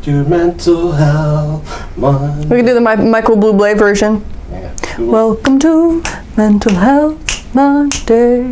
your mental health Monday. We can do the Michael Bublé version. Yeah. Welcome to Mental Health Monday.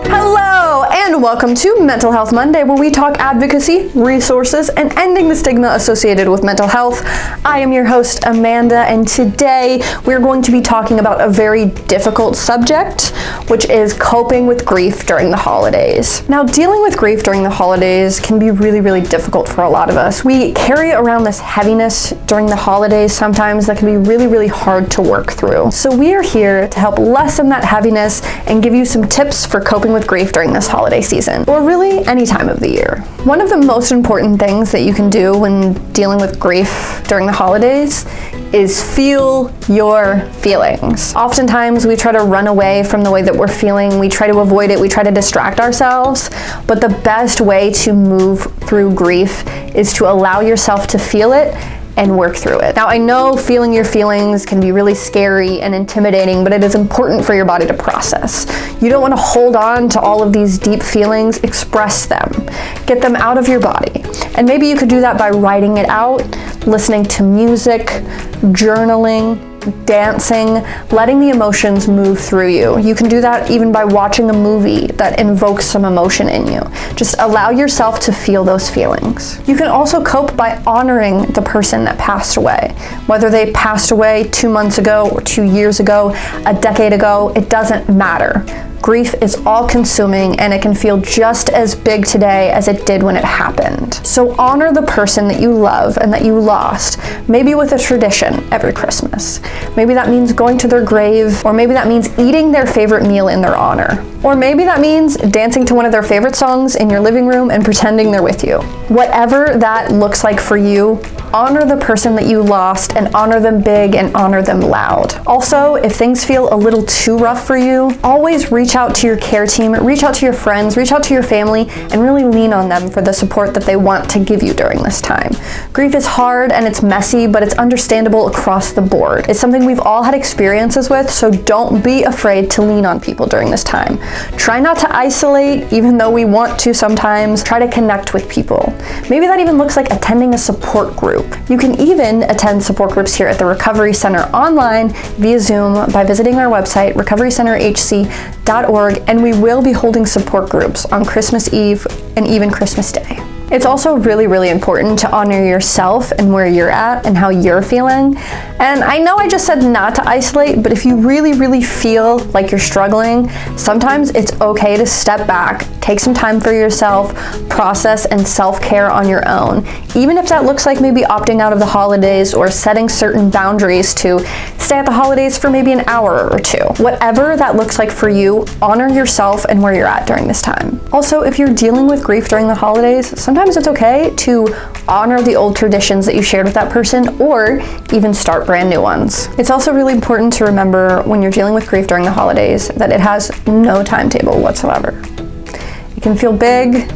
Hello, and welcome to Mental Health Monday, where we talk advocacy, resources, and ending the stigma associated with mental health. I am your host, Amanda, and today we're going to be talking about a very difficult subject, which is coping with grief during the holidays. Now, dealing with grief during the holidays can be really, really difficult for a lot of us. We carry around this heaviness during the holidays sometimes that can be really, really hard to work through. So we are here to help lessen that heaviness and give you some tips for coping with grief during this holiday season, or really any time of the year. One of the most important things that you can do when dealing with grief during the holidays is feel your feelings. Oftentimes we try to run away from the way that we're feeling, we try to avoid it, we try to distract ourselves, but the best way to move through grief is to allow yourself to feel it and work through it. Now, I know feeling your feelings can be really scary and intimidating, but it is important for your body to process. You don't want to hold on to all of these deep feelings, express them. Get them out of your body. And maybe you could do that by writing it out, listening to music, journaling, dancing, letting the emotions move through you. You can do that even by watching a movie that invokes some emotion in you. Just allow yourself to feel those feelings. You can also cope by honoring the person that passed away. Whether they passed away 2 months ago or 2 years ago, a decade ago, it doesn't matter. Grief is all-consuming, and it can feel just as big today as it did when it happened. So honor the person that you love and that you lost, maybe with a tradition every Christmas. Maybe that means going to their grave, or maybe that means eating their favorite meal in their honor. Or maybe that means dancing to one of their favorite songs in your living room and pretending they're with you. Whatever that looks like for you, honor the person that you lost and honor them big and honor them loud. Also, if things feel a little too rough for you, always reach out to your care team, reach out to your friends, reach out to your family, and really lean on them for the support that they want to give you during this time. Grief is hard and it's messy, but it's understandable across the board. It's something we've all had experiences with, so don't be afraid to lean on people during this time. Try not to isolate, even though we want to sometimes. Try to connect with people. Maybe that even looks like attending a support group. You can even attend support groups here at the Recovery Center online via Zoom by visiting our website, recoverycenterhc.org, and we will be holding support groups on Christmas Eve and even Christmas Day. It's also really, really important to honor yourself and where you're at and how you're feeling. And I know I just said not to isolate, but if you really, really feel like you're struggling, sometimes it's okay to step back, take some time for yourself, process and self-care on your own. Even if that looks like maybe opting out of the holidays or setting certain boundaries to stay at the holidays for maybe an hour or two. Whatever that looks like for you, honor yourself and where you're at during this time. Also, if you're dealing with grief during the holidays, sometimes it's okay to honor the old traditions that you shared with that person, or even start brand new ones. It's also really important to remember when you're dealing with grief during the holidays that it has no timetable whatsoever. It can feel big,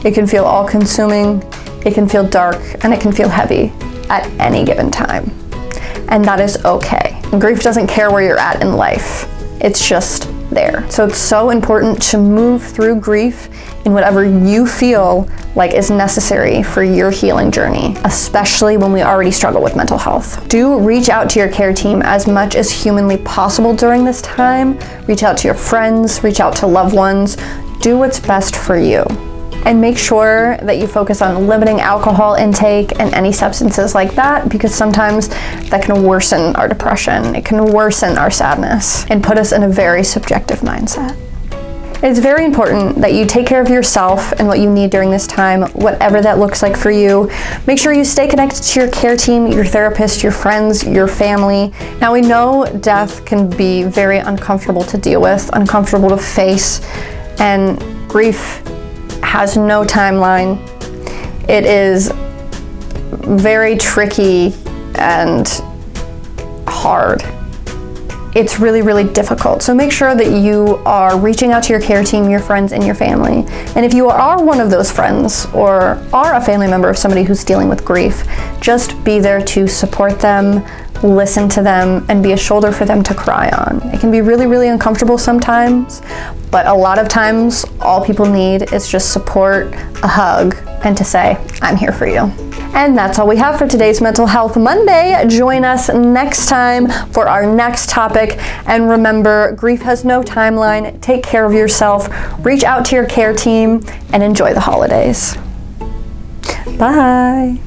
it can feel all-consuming, it can feel dark, and it can feel heavy at any given time. And that is okay. Grief doesn't care where you're at in life. It's just there. So it's so important to move through grief in whatever you feel like is necessary for your healing journey, especially when we already struggle with mental health. Do reach out to your care team as much as humanly possible during this time. Reach out to your friends, reach out to loved ones. Do what's best for you. And make sure that you focus on limiting alcohol intake and any substances like that, because sometimes that can worsen our depression, it can worsen our sadness, and put us in a very subjective mindset. It's very important that you take care of yourself and what you need during this time, whatever that looks like for you. Make sure you stay connected to your care team, your therapist, your friends, your family. Now, we know death can be very uncomfortable to deal with, uncomfortable to face, and grief has no timeline. It is very tricky and hard. It's really, really difficult. So make sure that you are reaching out to your care team, your friends, and your family. And if you are one of those friends or are a family member of somebody who's dealing with grief, just be there to support them, listen to them, and be a shoulder for them to cry on. It can be really, really uncomfortable sometimes, but a lot of times all people need is just support, a hug, and to say, I'm here for you. And that's all we have for today's Mental Health Monday. Join us next time for our next topic. And remember, grief has no timeline. Take care of yourself, reach out to your care team, and enjoy the holidays. Bye.